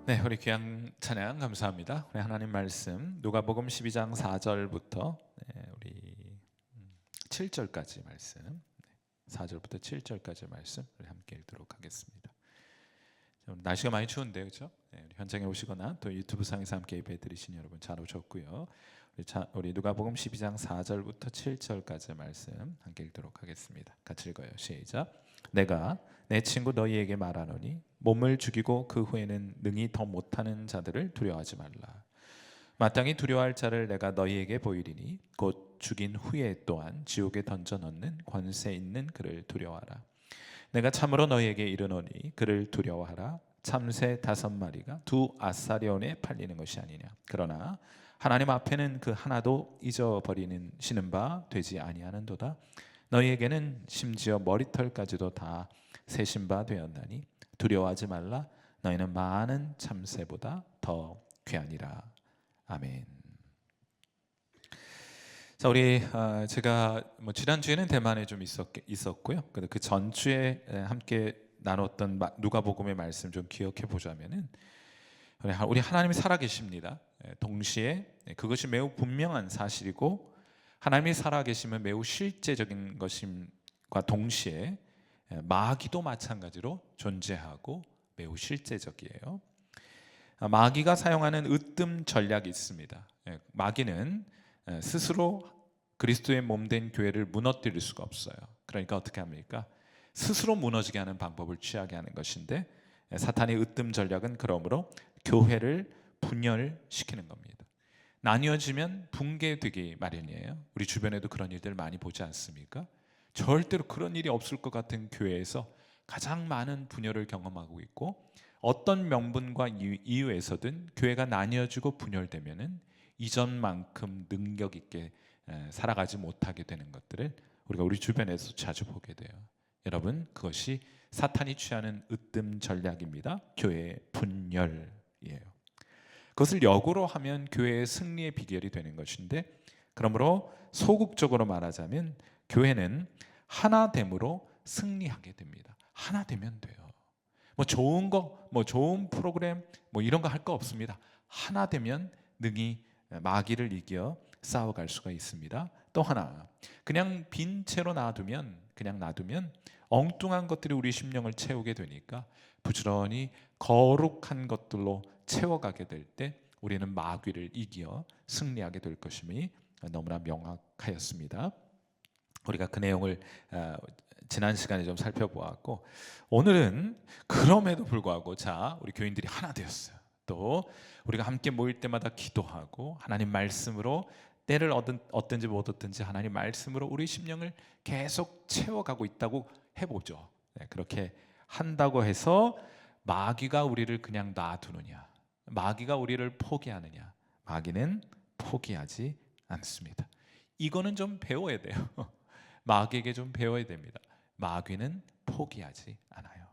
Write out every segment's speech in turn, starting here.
네, 우리 귀한 찬양 감사합니다. 우리 하나님 말씀 누가복음 12장 4절부터 우리 7절까지 말씀, 4절부터 7절까지 말씀 우리 함께 읽도록 하겠습니다. 날씨가 많이 추운데요, 그렇죠? 우리 현장에 오시거나 또 유튜브 상에서 함께 예배 드리신 여러분 잘 오셨고요. 우리 누가복음 12장 4절부터 7절까지 말씀 함께 읽도록 하겠습니다. 같이 읽어요. 시작. 내가 내 친구 너희에게 말하노니 몸을 죽이고 그 후에는 능히 더 못하는 자들을 두려워하지 말라. 마땅히 두려워할 자를 내가 너희에게 보이리니 곧 죽인 후에 또한 지옥에 던져 넣는 권세 있는 그를 두려워하라. 내가 참으로 너희에게 이르노니 그를 두려워하라. 참새 5마리가 2아사리온에 팔리는 것이 아니냐. 그러나 하나님 앞에는 그 하나도 잊어버리는 시는 바 되지 아니하는도다. 너희에게는 심지어 머리털까지도 다 세신 바 되었나니 두려워하지 말라. 너희는 많은 참새보다 더 귀하니라. 아멘. 자, 우리 제가 지난주에는 대만에 좀 있었고요. 그 전주에 함께 나눴던 누가복음의 말씀 좀 기억해 보자면은 우리 하나님이 살아계십니다. 동시에 그것이 매우 분명한 사실이고 하나님이 살아계심은 매우 실제적인 것임과 동시에 마귀도 마찬가지로 존재하고 매우 실제적이에요. 마귀가 사용하는 으뜸 전략이 있습니다. 마귀는 스스로 그리스도의 몸된 교회를 무너뜨릴 수가 없어요. 그러니까 어떻게 합니까? 스스로 무너지게 하는 방법을 취하게 하는 것인데 사탄의 으뜸 전략은 그러므로 교회를 분열시키는 겁니다. 나뉘어지면 붕괴되기 마련이에요. 우리 주변에도 그런 일들 많이 보지 않습니까? 절대로 그런 일이 없을 것 같은 교회에서 가장 많은 분열을 경험하고 있고 어떤 명분과 이유에서든 교회가 나뉘어지고 분열되면은 이전만큼 능력 있게 살아가지 못하게 되는 것들을 우리가 우리 주변에서 자주 보게 돼요. 여러분, 그것이 사탄이 취하는 으뜸 전략입니다. 교회의 분열이에요. 그것을 역으로 하면 교회의 승리의 비결이 되는 것인데, 그러므로 소극적으로 말하자면 교회는 하나됨으로 승리하게 됩니다. 하나 되면 돼요. 좋은 거, 좋은 프로그램, 이런 거 할 거 없습니다. 하나 되면 능히 마귀를 이겨 싸워갈 수가 있습니다. 또 하나, 그냥 빈 채로 놔두면 엉뚱한 것들이 우리 심령을 채우게 되니까 부지런히 거룩한 것들로 채워가게 될 때 우리는 마귀를 이겨 승리하게 될 것임이 너무나 명확하였습니다. 우리가 그 내용을 지난 시간에 좀 살펴보았고, 오늘은 그럼에도 불구하고 우리 교인들이 하나 되었어요. 또 우리가 함께 모일 때마다 기도하고 하나님 말씀으로 때를 얻든지 못 얻든지 하나님 말씀으로 우리 심령을 계속 채워가고 있다고 해보죠. 그렇게 한다고 해서 마귀가 우리를 그냥 놔두느냐, 마귀가 우리를 포기하느냐? 마귀는 포기하지 않습니다. 이거는 좀 배워야 돼요. 마귀에게 좀 배워야 됩니다. 마귀는 포기하지 않아요.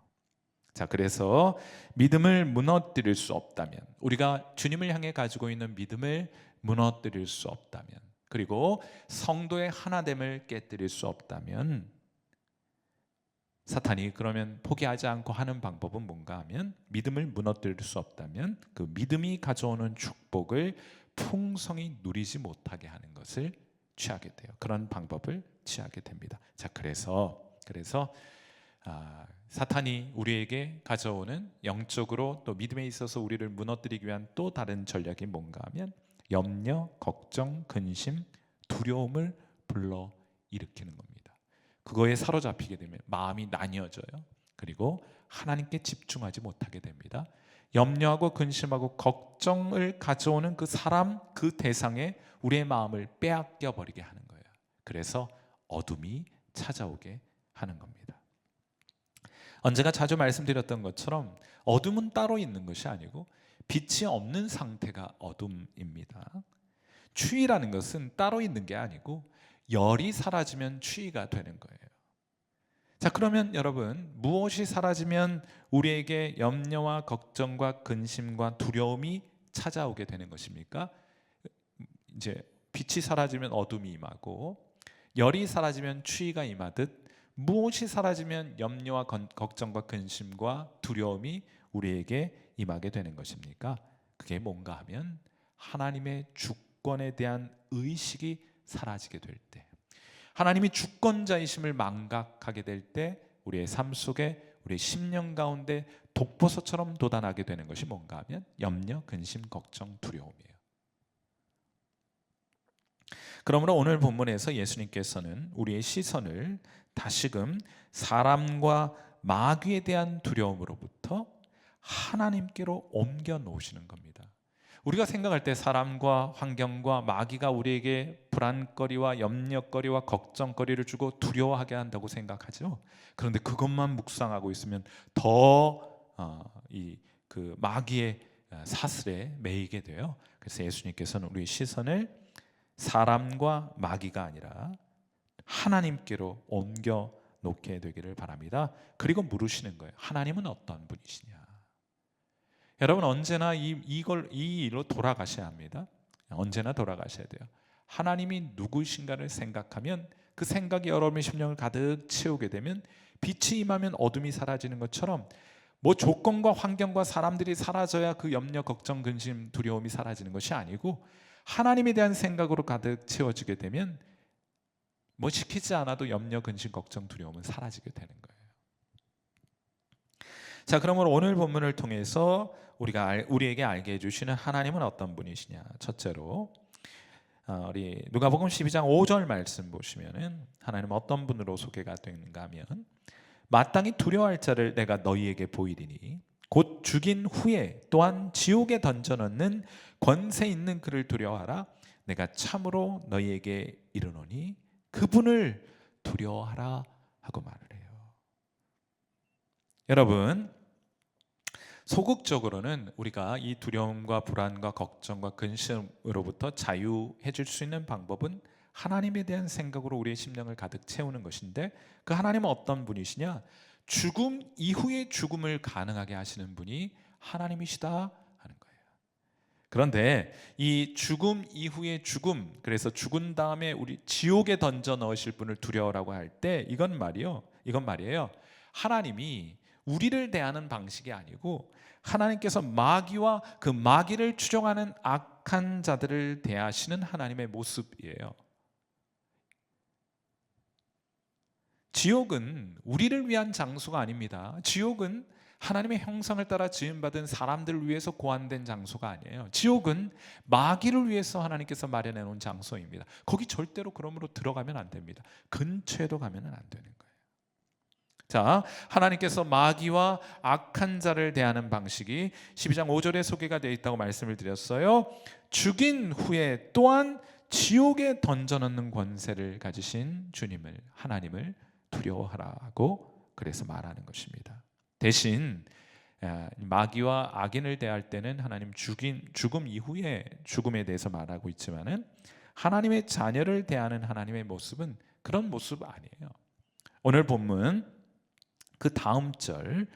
자, 그래서 믿음을 무너뜨릴 수 없다면, 우리가 주님을 향해 가지고 있는 믿음을 무너뜨릴 수 없다면, 그리고 성도의 하나됨을 깨뜨릴 수 없다면, 사탄이 그러면 포기하지 않고 하는 방법은 뭔가 하면, 믿음을 무너뜨릴 수 없다면 그 믿음이 가져오는 축복을 풍성히 누리지 못하게 하는 것을 취하게 돼요. 그런 방법을 취하게 됩니다. 자, 그래서 사탄이 우리에게 가져오는 영적으로 또 믿음에 있어서 우리를 무너뜨리기 위한 또 다른 전략이 뭔가 하면 염려, 걱정, 근심, 두려움을 불러 일으키는 겁니다. 그거에 사로잡히게 되면 마음이 나뉘어져요. 그리고 하나님께 집중하지 못하게 됩니다. 염려하고 근심하고 걱정을 가져오는 그 사람, 그 대상에 우리의 마음을 빼앗겨 버리게 하는 거예요. 그래서 어둠이 찾아오게 하는 겁니다. 언제가 자주 말씀드렸던 것처럼 어둠은 따로 있는 것이 아니고 빛이 없는 상태가 어둠입니다. 추위라는 것은 따로 있는 게 아니고 열이 사라지면 추위가 되는 거예요. 자, 그러면 여러분, 무엇이 사라지면 우리에게 염려와 걱정과 근심과 두려움이 찾아오게 되는 것입니까? 이제 빛이 사라지면 어둠이 임하고, 열이 사라지면 추위가 임하듯 무엇이 사라지면 염려와 걱정과 근심과 두려움이 우리에게 임하게 되는 것입니까? 그게 뭔가 하면 하나님의 주권에 대한 의식이 사라지게 될 때, 하나님이 주권자이심을 망각하게 될 때 우리의 삶 속에, 우리의 심령 가운데 독버섯처럼 돋아나게 되는 것이 뭔가 하면 염려, 근심, 걱정, 두려움이에요. 그러므로 오늘 본문에서 예수님께서는 우리의 시선을 다시금 사람과 마귀에 대한 두려움으로부터 하나님께로 옮겨 놓으시는 겁니다. 우리가 생각할 때 사람과 환경과 마귀가 우리에게 불안거리와 염려거리와 걱정거리를 주고 두려워하게 한다고 생각하죠. 그런데 그것만 묵상하고 있으면 더 그 마귀의 사슬에 매이게 돼요. 그래서 예수님께서는 우리의 시선을 사람과 마귀가 아니라 하나님께로 옮겨 놓게 되기를 바랍니다. 그리고 물으시는 거예요. 하나님은 어떤 분이시냐? 여러분, 언제나 이 일로 돌아가셔야 합니다. 언제나 돌아가셔야 돼요. 하나님이 누구신가를 생각하면, 그 생각이 여러분의 심령을 가득 채우게 되면 빛이 임하면 어둠이 사라지는 것처럼, 뭐 조건과 환경과 사람들이 사라져야 그 염려, 걱정, 근심, 두려움이 사라지는 것이 아니고, 하나님에 대한 생각으로 가득 채워지게 되면 뭐 시키지 않아도 염려, 근심, 걱정, 두려움은 사라지게 되는 거예요. 자, 그러면 오늘 본문을 통해서 우리에게 알게 해주시는 하나님은 어떤 분이시냐? 첫째로 우리 누가복음 12장 5절 말씀 보시면은 하나님은 어떤 분으로 소개가 되는가 하면, 마땅히 두려워할 자를 내가 너희에게 보이리니 곧 죽인 후에 또한 지옥에 던져넣는 권세 있는 그를 두려워하라. 내가 참으로 너희에게 이르노니 그분을 두려워하라 하고 말을 해요. 여러분, 소극적으로는 우리가 이 두려움과 불안과 걱정과 근심으로부터 자유해질 수 있는 방법은 하나님에 대한 생각으로 우리의 심령을 가득 채우는 것인데, 그 하나님은 어떤 분이시냐? 죽음 이후의 죽음을 가능하게 하시는 분이 하나님이시다 하는 거예요. 그런데 이 죽음 이후의 죽음, 그래서 죽은 다음에 우리 지옥에 던져 넣으실 분을 두려워라고 할 때 이건 말이에요. 하나님이 우리를 대하는 방식이 아니고, 하나님께서 마귀와 그 마귀를 추종하는 악한 자들을 대하시는 하나님의 모습이에요. 지옥은 우리를 위한 장소가 아닙니다. 지옥은 하나님의 형상을 따라 지음받은 사람들을 위해서 고안된 장소가 아니에요. 지옥은 마귀를 위해서 하나님께서 마련해 놓은 장소입니다. 거기 절대로 그러므로 들어가면 안 됩니다. 근처에도 가면 안 되는 거예요. 자, 하나님께서 마귀와 악한 자를 대하는 방식이 12장 5절에 소개가 되어 있다고 말씀을 드렸어요. 죽인 후에 또한 지옥에 던져넣는 권세를 가지신 주님을, 하나님을 두려워하라고 그래서 말하는 것입니다. 대신 마귀와 악인을 대할 때는 하나님 죽음 이후에 죽음에 대해서 말하고 있지만은, 하나님의 자녀를 대하는 하나님의 모습은 그런 모습 아니에요. 오늘 본문 그 다음 절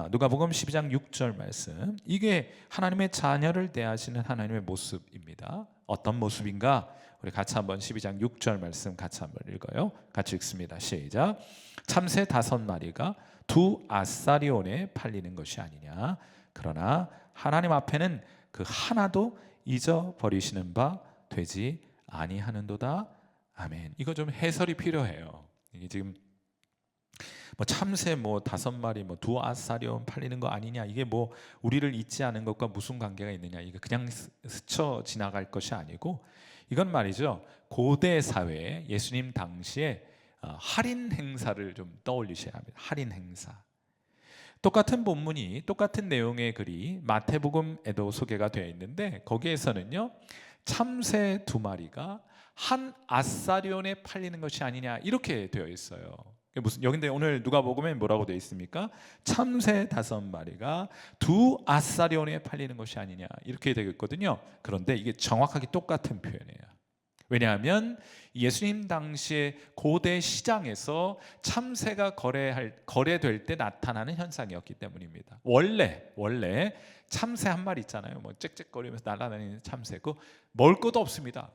누가복음 12장 6절 말씀, 이게 하나님의 자녀를 대하시는 하나님의 모습입니다. 어떤 모습인가? 우리 같이 한번 12장 6절 말씀 같이 한번 읽어요. 같이 읽습니다. 시작. 참새 5마리가 2아사리온에 팔리는 것이 아니냐? 그러나 하나님 앞에는 그 하나도 잊어버리시는 바 되지 아니하는도다. 아멘. 이거 좀 해설이 필요해요. 이게 지금 뭐 참새 5마리 2아사리온 팔리는 거 아니냐, 이게 뭐 우리를 잊지 않은 것과 무슨 관계가 있느냐, 이거 그냥 스쳐 지나갈 것이 아니고, 이건 말이죠, 고대 사회에 예수님 당시에 할인 행사를 좀 떠올리셔야 합니다. 할인 행사. 똑같은 본문이, 똑같은 내용의 글이 마태복음에도 소개가 되어 있는데, 거기에서는요 참새 2마리가 한 아사리온에 팔리는 것이 아니냐 이렇게 되어 있어요. 여긴데 오늘 누가복음에 뭐라고 되어 있습니까? 참새 5마리가 2아사리온에 팔리는 것이 아니냐 이렇게 되어 있거든요. 그런데 이게 정확하게 똑같은 표현이에요. 왜냐하면 예수님 당시에 고대 시장에서 참새가 거래될 때 나타나는 현상이었기 때문입니다. 원래 참새 한 마리 있잖아요. 뭐 짹짹거리면서 날아다니는 참새, 그 먹을 것도 없습니다.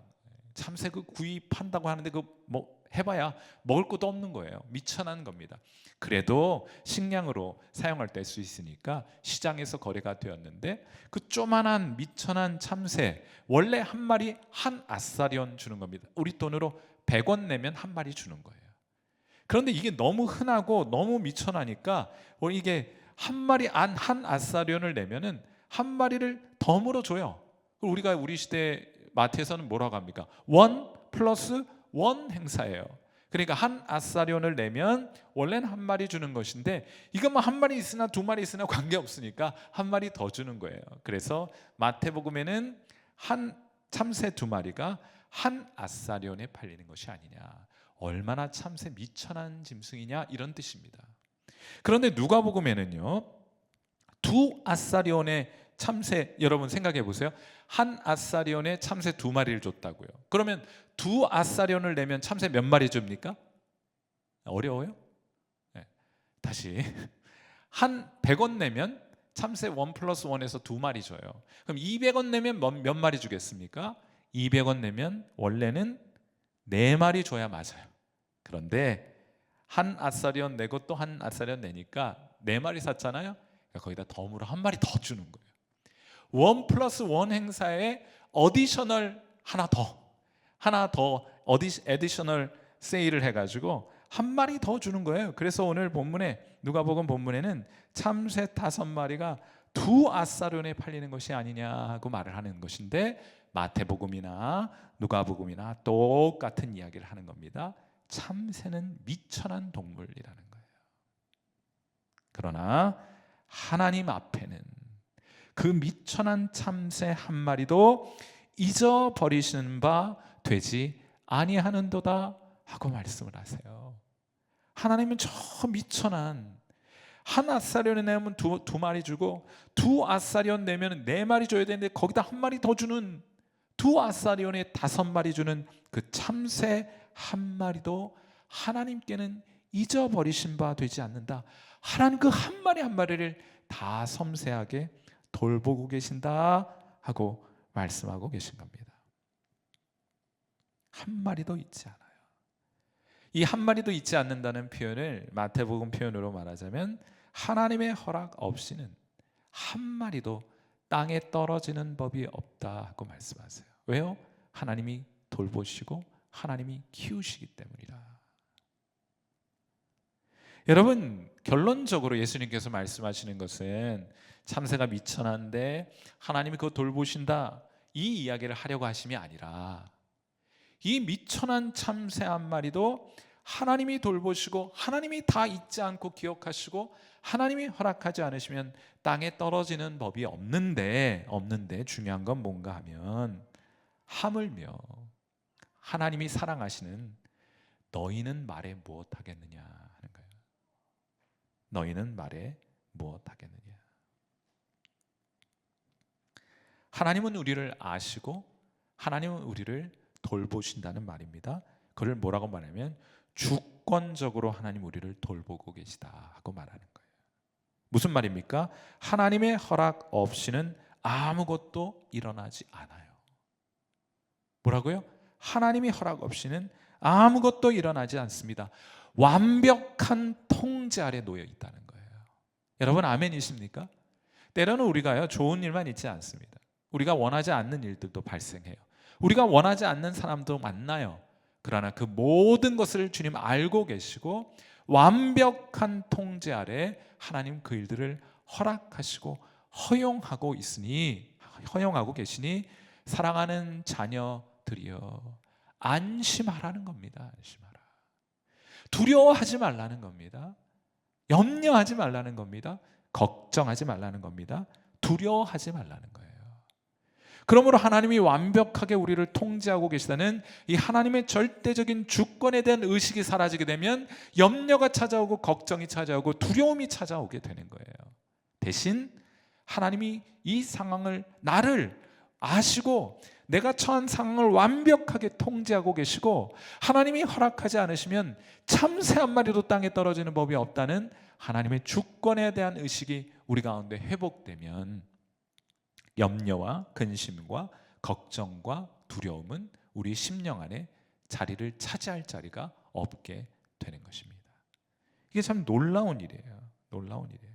참새 그 구이 판다고 하는데 그 뭐 해봐야 먹을 것도 없는 거예요. 미천한 겁니다. 그래도 식량으로 사용할 때 수 있으니까 시장에서 거래가 되었는데 그 조만한 미천한 참새 원래 한 마리 한 아사리온 주는 겁니다. 우리 돈으로 100원 내면 한 마리 주는 거예요. 그런데 이게 너무 흔하고 너무 미천하니까 이게 한 마리 한 아사리온을 내면은 한 마리를 덤으로 줘요. 우리가 우리 시대 마트에서는 뭐라고 합니까? 1+1 행사예요. 그러니까 한 아사리온을 내면 원래는 한 마리 주는 것인데 이건 뭐 한 마리 있으나 두 마리 있으나 관계없으니까 한 마리 더 주는 거예요. 그래서 마태복음에는 한 참새 2마리가 한 아사리온에 팔리는 것이 아니냐, 얼마나 참새 미천한 짐승이냐, 이런 뜻입니다. 그런데 누가복음에는요 2아사리온의 참새, 여러분 생각해 보세요. 한 아사리온에 참새 2마리를 줬다고요. 그러면 2아사리온을 내면 참새 몇 마리 줍니까? 어려워요? 네. 다시 한 100원 내면 참새 1+1에서 2마리 줘요. 그럼 200원 내면 몇 마리 주겠습니까? 200원 내면 원래는 4마리 줘야 맞아요. 그런데 한 아사리온 내고 또 한 아사리온 내니까 4마리 샀잖아요. 그러니까 거기다 덤으로 한 마리 더 주는 거예요. 1+1 행사에 어디셔널 하나 더 에디셔널 세일을 해가지고 한 마리 더 주는 거예요. 그래서 오늘 본문에 누가복음 본문에는 참새 5마리가 2아사리온에 팔리는 것이 아니냐 하고 말을 하는 것인데 마태복음이나 누가복음이나 똑같은 이야기를 하는 겁니다. 참새는 미천한 동물이라는 거예요. 그러나 하나님 앞에는 그 미천한 참새 한 마리도 잊어버리시는 바 되지 아니하는도다 하고 말씀을 하세요. 하나님은 저 미천한 한 아사리온 내면 두 마리 주고 2아사리온 내면 4마리 줘야 되는데 거기다 한 마리 더 주는 2아사리온에 5마리 주는 그 참새 한 마리도 하나님께는 잊어버리신 바 되지 않는다. 하나님 그 한 마리 한 마리를 다 섬세하게 돌보고 계신다 하고 말씀하고 계신 겁니다. 한 마리도 잊지 않아요. 이 한 마리도 잊지 않는다는 표현을 마태복음 표현으로 말하자면 하나님의 허락 없이는 한 마리도 땅에 떨어지는 법이 없다 하고 말씀하세요. 왜요? 하나님이 돌보시고 하나님이 키우시기 때문이라. 여러분, 결론적으로 예수님께서 말씀하시는 것은 참새가 미천한데 하나님이 그거 돌보신다, 이 이야기를 하려고 하심이 아니라 이 미천한 참새 한 마리도 하나님이 돌보시고 하나님이 다 잊지 않고 기억하시고 하나님이 허락하지 않으시면 땅에 떨어지는 법이 없는데 중요한 건 뭔가 하면 하물며 하나님이 사랑하시는 너희는 말에 무엇하겠느냐 하는 거예요. 너희는 말에 무엇하겠느냐. 하나님은 우리를 아시고 하나님은 우리를 돌보신다는 말입니다. 그걸 뭐라고 말하면 주권적으로 하나님 우리를 돌보고 계시다 하고 말하는 거예요. 무슨 말입니까? 하나님의 허락 없이는 아무것도 일어나지 않아요. 뭐라고요? 하나님의 허락 없이는 아무것도 일어나지 않습니다. 완벽한 통제 아래 놓여 있다는 거예요. 여러분 아멘이십니까? 때로는 우리가요 좋은 일만 있지 않습니다. 우리가 원하지 않는 일들도 발생해요. 우리가 원하지 않는 사람도 만나요. 그러나 그 모든 것을 주님 알고 계시고 완벽한 통제 아래 하나님 그 일들을 허락하시고 허용하고 계시니 사랑하는 자녀들이여 안심하라는 겁니다. 안심하라. 두려워하지 말라는 겁니다. 염려하지 말라는 겁니다. 걱정하지 말라는 겁니다. 두려워하지 말라는 거예요. 그러므로 하나님이 완벽하게 우리를 통제하고 계시다는 이 하나님의 절대적인 주권에 대한 의식이 사라지게 되면 염려가 찾아오고 걱정이 찾아오고 두려움이 찾아오게 되는 거예요. 대신 하나님이 이 상황을 나를 아시고 내가 처한 상황을 완벽하게 통제하고 계시고 하나님이 허락하지 않으시면 참새 한 마리도 땅에 떨어지는 법이 없다는 하나님의 주권에 대한 의식이 우리 가운데 회복되면 염려와 근심과 걱정과 두려움은 우리 심령 안에 자리를 차지할 자리가 없게 되는 것입니다. 이게 참 놀라운 일이에요. 놀라운 일이에요.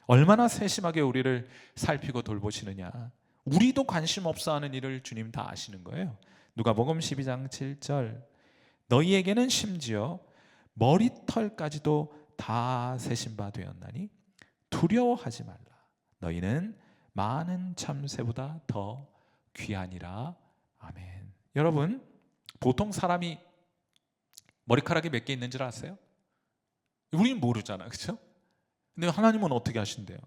얼마나 세심하게 우리를 살피고 돌보시느냐. 우리도 관심 없어 하는 일을 주님 다 아시는 거예요. 누가복음 12장 7절, 너희에게는 심지어 머리털까지도 다 세신 바 되었나니 두려워하지 말라. 너희는 많은 참새보다 더 귀하니라. 아멘. 여러분, 보통 사람이 머리카락이 몇 개 있는 줄 아세요? 우리는 모르잖아, 그렇죠? 근데 하나님은 어떻게 하신대요?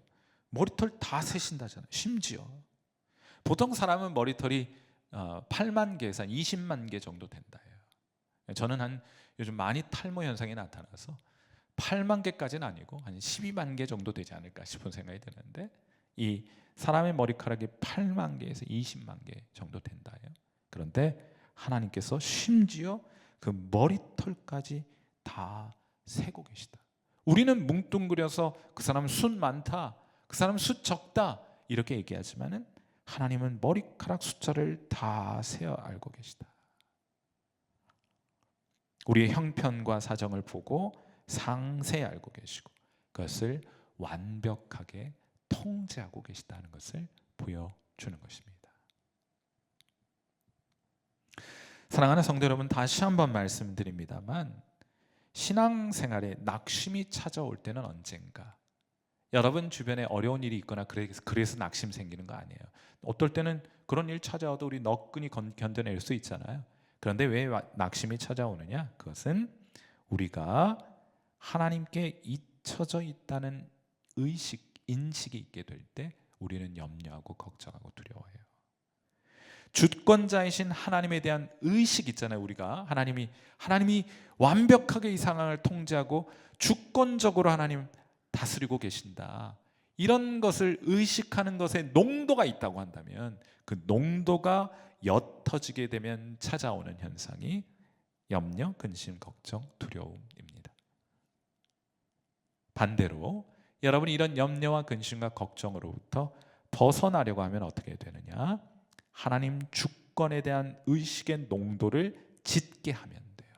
머리털 다 세신다잖아요. 심지어 보통 사람은 머리털이 8만 개에서 20만 개 정도 된다요. 저는 요즘 많이 탈모 현상이 나타나서 8만 개까지는 아니고 한 12만 개 정도 되지 않을까 싶은 생각이 드는데, 이 사람의 머리카락이 8만 개에서 20만 개 정도 된다요. 그런데 하나님께서 심지어 그 머리털까지 다 세고 계시다. 우리는 뭉뚱그려서 그 사람 숱 많다, 그 사람 숱 적다 이렇게 얘기하지만은 하나님은 머리카락 숫자를 다 세어 알고 계시다. 우리의 형편과 사정을 보고 상세히 알고 계시고 그것을 완벽하게 통제하고 계시다는 것을 보여주는 것입니다. 사랑하는 성도 여러분, 다시 한번 말씀드립니다만 신앙생활에 낙심이 찾아올 때는 언젠가, 여러분 주변에 어려운 일이 있거나 그래서 낙심 생기는 거 아니에요. 어떨 때는 그런 일 찾아와도 우리 너끈히 견뎌낼 수 있잖아요. 그런데 왜 낙심이 찾아오느냐? 그것은 우리가 하나님께 잊혀져 있다는 인식이 있게 될 때 우리는 염려하고 걱정하고 두려워해요. 주권자이신 하나님에 대한 의식 있잖아요. 우리가 하나님이 완벽하게 이 상황을 통제하고 주권적으로 하나님 다스리고 계신다, 이런 것을 의식하는 것에 농도가 있다고 한다면 그 농도가 옅어지게 되면 찾아오는 현상이 염려, 근심, 걱정, 두려움입니다. 반대로 여러분이 이런 염려와 근심과 걱정으로부터 벗어나려고 하면 어떻게 되느냐? 하나님 주권에 대한 의식의 농도를 짙게 하면 돼요.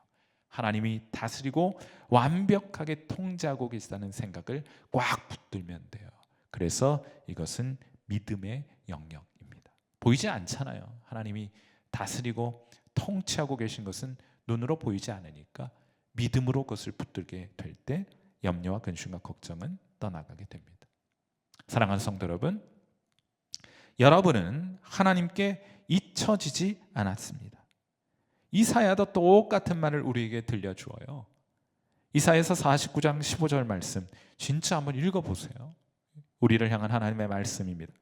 하나님이 다스리고 완벽하게 통제하고 계시다는 생각을 꽉 붙들면 돼요. 그래서 이것은 믿음의 영역입니다. 보이지 않잖아요. 하나님이 다스리고 통치하고 계신 것은 눈으로 보이지 않으니까 믿음으로 그것을 붙들게 될 때 염려와 근심과 걱정은 떠나가게 됩니다. 사랑하는 성도 여러분, 여러분은 하나님께 잊혀지지 않았습니다. 이사야도 똑같은 말을 우리에게 들려주어요. 이사야서 49장 15절 말씀 진짜 한번 읽어보세요. 우리를 향한 하나님의 말씀입니다.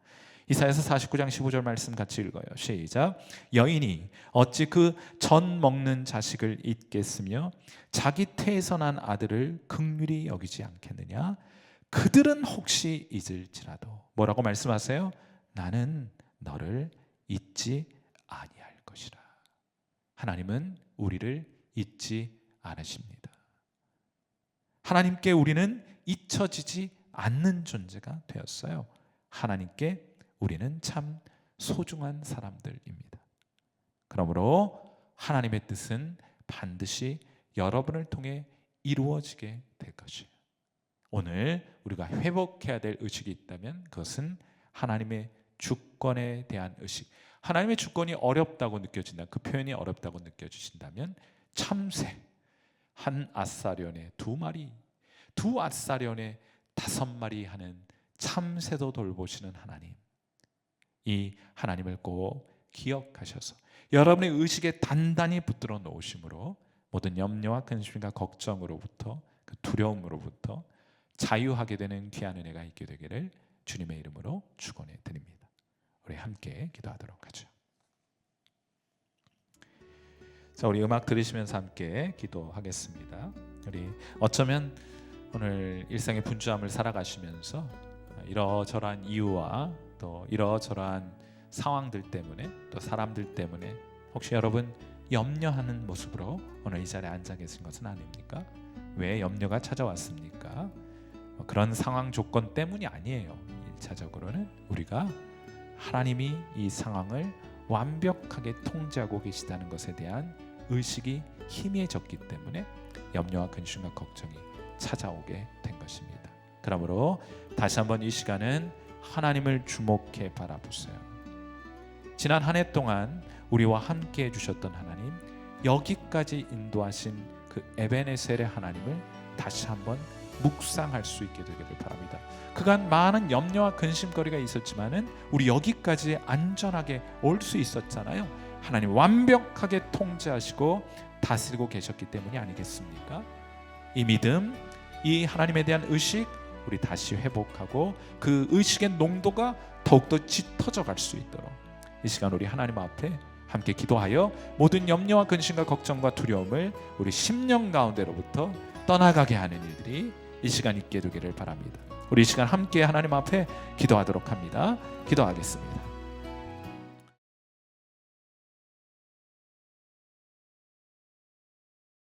이사야서 49장 15절 말씀 같이 읽어요. 시작. 여인이 어찌 그 전 먹는 자식을 잊겠으며 자기 태에서 난 아들을 긍휼히 여기지 않겠느냐? 그들은 혹시 잊을지라도 뭐라고 말씀하세요? 나는 너를 잊지 아니할 것이라. 하나님은 우리를 잊지 않으십니다. 하나님께 우리는 잊혀지지 않는 존재가 되었어요. 하나님께 우리는 참 소중한 사람들입니다. 그러므로 하나님의 뜻은 반드시 여러분을 통해 이루어지게 될 것이에요. 오늘 우리가 회복해야 될 의식이 있다면 그것은 하나님의 주권에 대한 의식. 하나님의 주권이 어렵다고 느껴진다, 그 표현이 어렵다고 느껴지신다면 참새 한 앗사련에 2마리, 2 앗사련에 5마리 하는 참새도 돌보시는 하나님, 이 하나님을 꼭 기억하셔서 여러분의 의식에 단단히 붙들어 놓으심으로 모든 염려와 근심과 걱정으로부터, 그 두려움으로부터 자유하게 되는 귀한 은혜가 있게 되기를 주님의 이름으로 축원해 드립니다. 우리 함께 기도하도록 하죠. 자, 우리 음악 들으시면서 함께 기도하겠습니다. 우리 어쩌면 오늘 일상의 분주함을 살아가시면서 이러저러한 이유와 또 이러저러한 상황들 때문에 또 사람들 때문에 혹시 여러분 염려하는 모습으로 오늘 이 자리에 앉아 계신 것은 아닙니까? 왜 염려가 찾아왔습니까? 그런 상황 조건 때문이 아니에요. 1차적으로는 우리가 하나님이 이 상황을 완벽하게 통제하고 계시다는 것에 대한 의식이 희미해졌기 때문에 염려와 근심과 걱정이 찾아오게 된 것입니다. 그러므로 다시 한번 이 시간은 하나님을 주목해 바라보세요. 지난 한 해 동안 우리와 함께 해주셨던 하나님, 여기까지 인도하신 그 에베네셀의 하나님을 다시 한번 묵상할 수 있게 되기를 바랍니다. 그간 많은 염려와 근심거리가 있었지만은 우리 여기까지 안전하게 올 수 있었잖아요. 하나님 완벽하게 통제하시고 다스리고 계셨기 때문이 아니겠습니까? 이 믿음, 이 하나님에 대한 의식 우리 다시 회복하고 그 의식의 농도가 더욱더 짙어져 갈 수 있도록 이 시간 우리 하나님 앞에 함께 기도하여 모든 염려와 근심과 걱정과 두려움을 우리 심령 가운데로부터 떠나가게 하는 일들이 이 시간 있게 되기를 바랍니다. 우리 이 시간 함께 하나님 앞에 기도하도록 합니다. 기도하겠습니다.